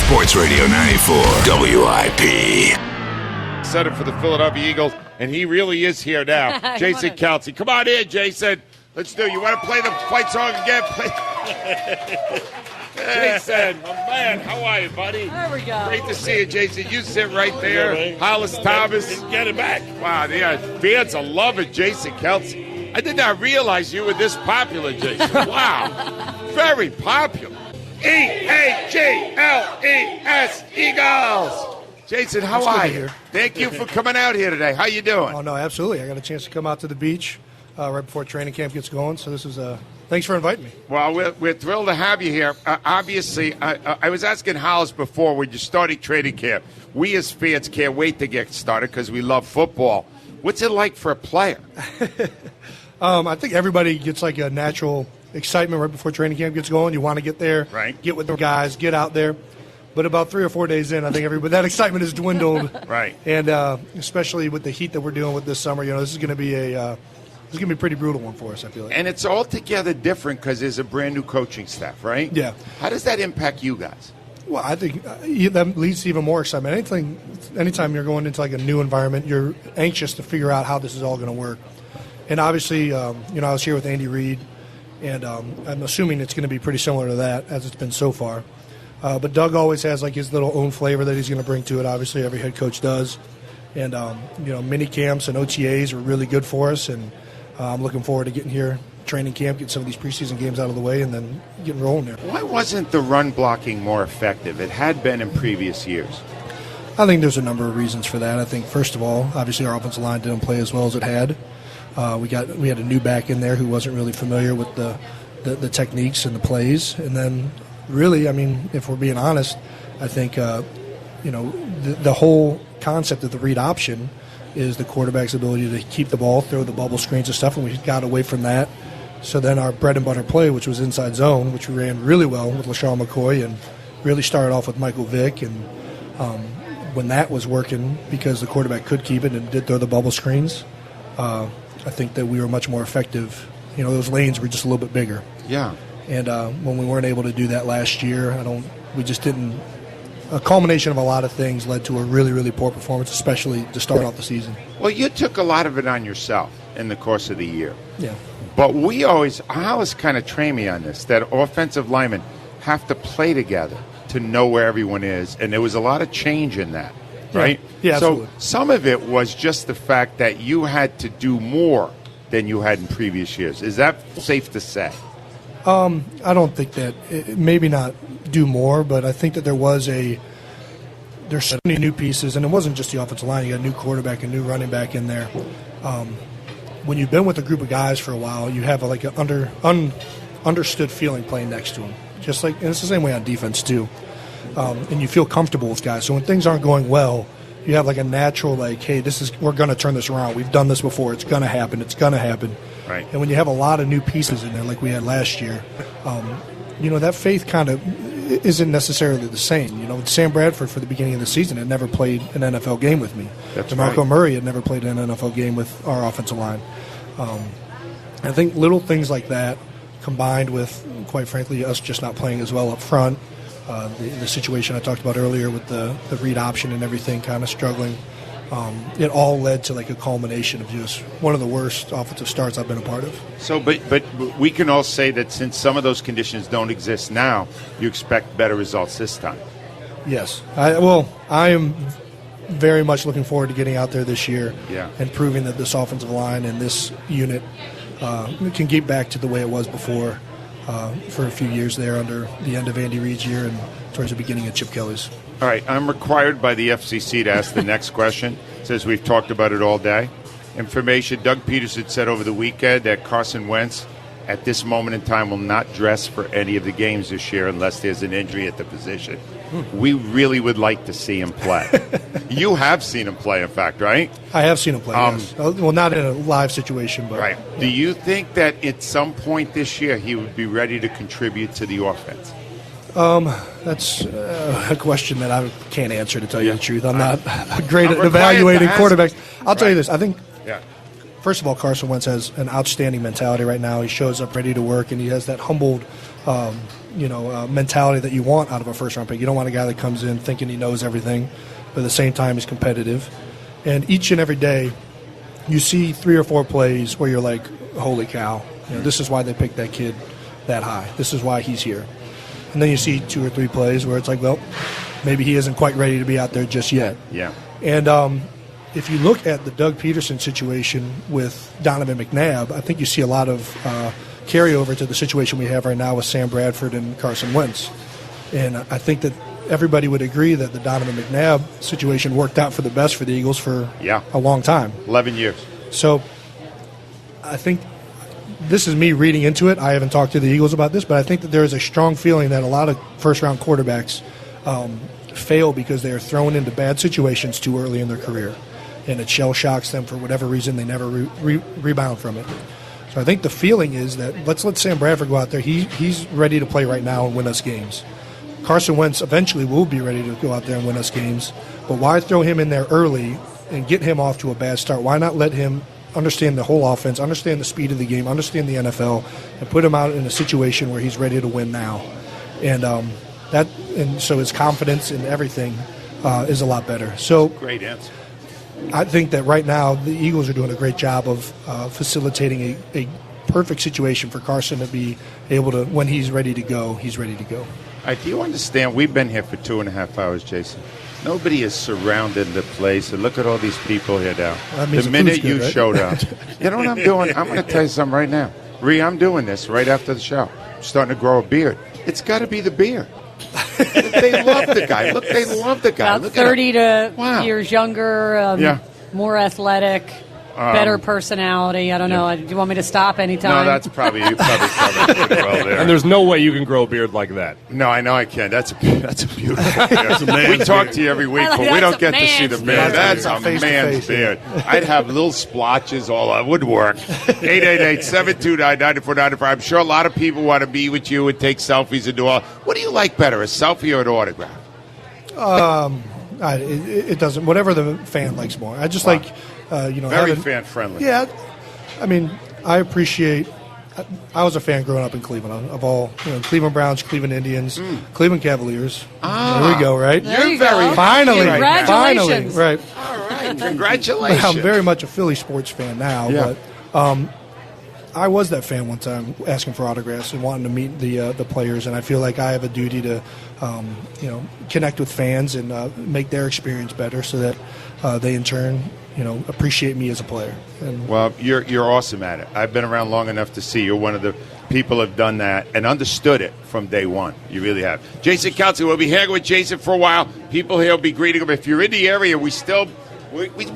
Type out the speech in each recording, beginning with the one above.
Sports Radio 94 WIP. Center for the Philadelphia Eagles, and he really is here now. Jason Kelce. Come on in, Jason. Let's do it. You want to play the fight song again? Jason, my man, how are you, buddy? There we go. Great to see you, Jason. You sit right there. Hollis Thomas. Get it back. Wow, the fans are loving Jason Kelce. I did not realize you were this popular, Jason. Wow. Very popular. E-A-G-L-E-S, Eagles. Jason, how are you? Thank you for coming out here today. How you doing? Oh, no, absolutely. I got a chance to come out to the beach right before training camp gets going, so this is thanks for inviting me. Well, we're thrilled to have you here. Obviously, I was asking Hollis before when you started training camp. We as fans can't wait to get started because we love football. What's it like for a player? I think everybody gets like a natural excitement right before training camp gets going. You want to get there, right? Get with the guys, get out there. But about 3 or 4 days in, I think that excitement has dwindled. Right. And especially with the heat that we're dealing with this summer, this is going to be a pretty brutal one for us, I feel like. And it's altogether different because there's a brand new coaching staff, right? Yeah. How does that impact you guys? Well, I think that leads to even more excitement. Anytime you're going into like a new environment, you're anxious to figure out how this is all going to work. And obviously, I was here with Andy Reid, and I'm assuming it's going to be pretty similar to that as it's been so far. But Doug always has like his little own flavor that he's going to bring to it. Obviously, every head coach does. And, mini camps and OTAs are really good for us. And I'm looking forward to getting here, training camp, get some of these preseason games out of the way, and then getting rolling there. Why wasn't the run blocking more effective? It had been in previous years. I think there's a number of reasons for that. I think, first of all, obviously our offensive line didn't play as well as it had. We had a new back in there who wasn't really familiar with the techniques and the plays. And then really, I mean, if we're being honest, I think, the whole concept of the read option is the quarterback's ability to keep the ball, throw the bubble screens and stuff, and we got away from that. So then our bread and butter play, which was inside zone, which we ran really well with LaShawn McCoy and really started off with Michael Vick. And when that was working, because the quarterback could keep it and did throw the bubble screens, I think that we were much more effective. Those lanes were just a little bit bigger. Yeah. And when we weren't able to do that last year, a culmination of a lot of things led to a really, really poor performance, especially to start off the season. Well, you took a lot of it on yourself in the course of the year. Yeah. But Hollis kind of trained me on this, that offensive linemen have to play together to know where everyone is, and there was a lot of change in that, right? Yeah, absolutely. So some of it was just the fact that you had to do more than you had in previous years. Is that safe to say? I don't think that maybe not do more, but I think that there's so many new pieces, and it wasn't just the offensive line. You got a new quarterback, a new running back in there. When you've been with a group of guys for a while, you have like an understood feeling playing next to them. And it's the same way on defense too. And you feel comfortable with guys. So when things aren't going well, you have like a natural hey, we're going to turn this around. We've done this before. It's going to happen. It's going to happen. Right. And when you have a lot of new pieces in there, like we had last year, that faith kind of isn't necessarily the same. Sam Bradford for the beginning of the season had never played an NFL game with me. That's DeMarco right. Murray had never played an NFL game with our offensive line. I think little things like that, combined with, quite frankly, us just not playing as well up front, the situation I talked about earlier with the read option and everything kind of struggling, it all led to like a culmination of just one of the worst offensive starts I've been a part of. So, but we can all say that since some of those conditions don't exist now, you expect better results this time. Yes. I am very much looking forward to getting out there this year and proving that this offensive line and this unit can get back to the way it was before for a few years there under the end of Andy Reid's year and towards the beginning of Chip Kelly's. All right, I'm required by the FCC to ask the next question, since we've talked about it all day. Information, Doug Peterson said over the weekend that Carson Wentz, at this moment in time, will not dress for any of the games this year unless there's an injury at the position. We really would like to see him play. You have seen him play, in fact, right? I have seen him play, yes. Well, not in a live situation, but... Right. Do you think that at some point this year he would be ready to contribute to the offense? That's a question that I can't answer, to tell you the truth. I'm not great at evaluating quarterbacks. I'll tell you this. I think first of all, Carson Wentz has an outstanding mentality right now. He shows up ready to work, and he has that humbled, mentality that you want out of a first-round pick. You don't want a guy that comes in thinking he knows everything, but at the same time he's competitive. And each and every day, you see 3 or 4 plays where you're like, holy cow, this is why they picked that kid that high. This is why he's here. And then you see 2 or 3 plays where it's like, well, maybe he isn't quite ready to be out there just yet. Yeah. And if you look at the Doug Peterson situation with Donovan McNabb, I think you see a lot of carryover to the situation we have right now with Sam Bradford and Carson Wentz. And I think that everybody would agree that the Donovan McNabb situation worked out for the best for the Eagles for a long time. 11 years. So I think this is me reading into it. I haven't talked to the Eagles about this, but I think that there is a strong feeling that a lot of first-round quarterbacks fail because they are thrown into bad situations too early in their career. And it shell shocks them for whatever reason. They never rebound from it. So I think the feeling is that let's let Sam Bradford go out there. He's ready to play right now and win us games. Carson Wentz eventually will be ready to go out there and win us games. But why throw him in there early and get him off to a bad start? Why not let him understand the whole offense, understand the speed of the game, understand the NFL, and put him out in a situation where he's ready to win now? And so his confidence in everything is a lot better. So great answer. I think that right now the Eagles are doing a great job of facilitating a perfect situation for Carson to be able to, when he's ready to go, he's ready to go. All right, do you understand? We've been here for 2.5 hours, Jason. Nobody is surrounded the place. And look at all these people here now. The minute you showed up. You know what I'm doing? I'm going to tell you something right now. Ree, I'm doing this right after the show. I'm starting to grow a beard. It's got to be the beard. They love the guy. Look, they love the guy. About Look 30 to years younger, more athletic, better personality. I don't know. Do you want me to stop anytime? No, that's probably you. Probably covered it well there. And there's no way you can grow a beard like that. No, I know I can. That's a beautiful beard. We talk to you every week, but we don't get to see the beard. That's a man's beard. I'd have little splotches all over. It would work. 888-729-9495. I'm sure a lot of people want to be with you and take selfies and do all. What do you like better, a selfie or an autograph? It doesn't. Whatever the fan likes more. I just like, very fan friendly. Yeah, I mean, I appreciate. I was a fan growing up in Cleveland of all Cleveland Browns, Cleveland Indians, Cleveland Cavaliers. There we go. Right. You're very finally. Congratulations. Right. All right. Congratulations. I'm very much a Philly sports fan now, but I was that fan one time asking for autographs and wanting to meet the players, and I feel like I have a duty to connect with fans and make their experience better so that they in turn appreciate me as a player. And well, you're awesome at it. I've been around long enough to see you're one of the people who have done that and understood it from day one. You really have. Jason Kelce, we'll be hanging with Jason for a while. People here will be greeting him. If you're in the area, we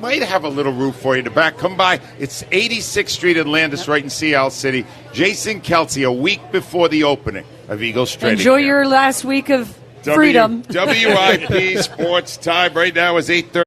might have a little roof for you in the back. Come by. It's 86th Street in Landis, right in Seattle City. Jason Kelce, a week before the opening of Eagles Training Enjoy Camp. your last week of freedom. WIP Sports Time right now is 8:30.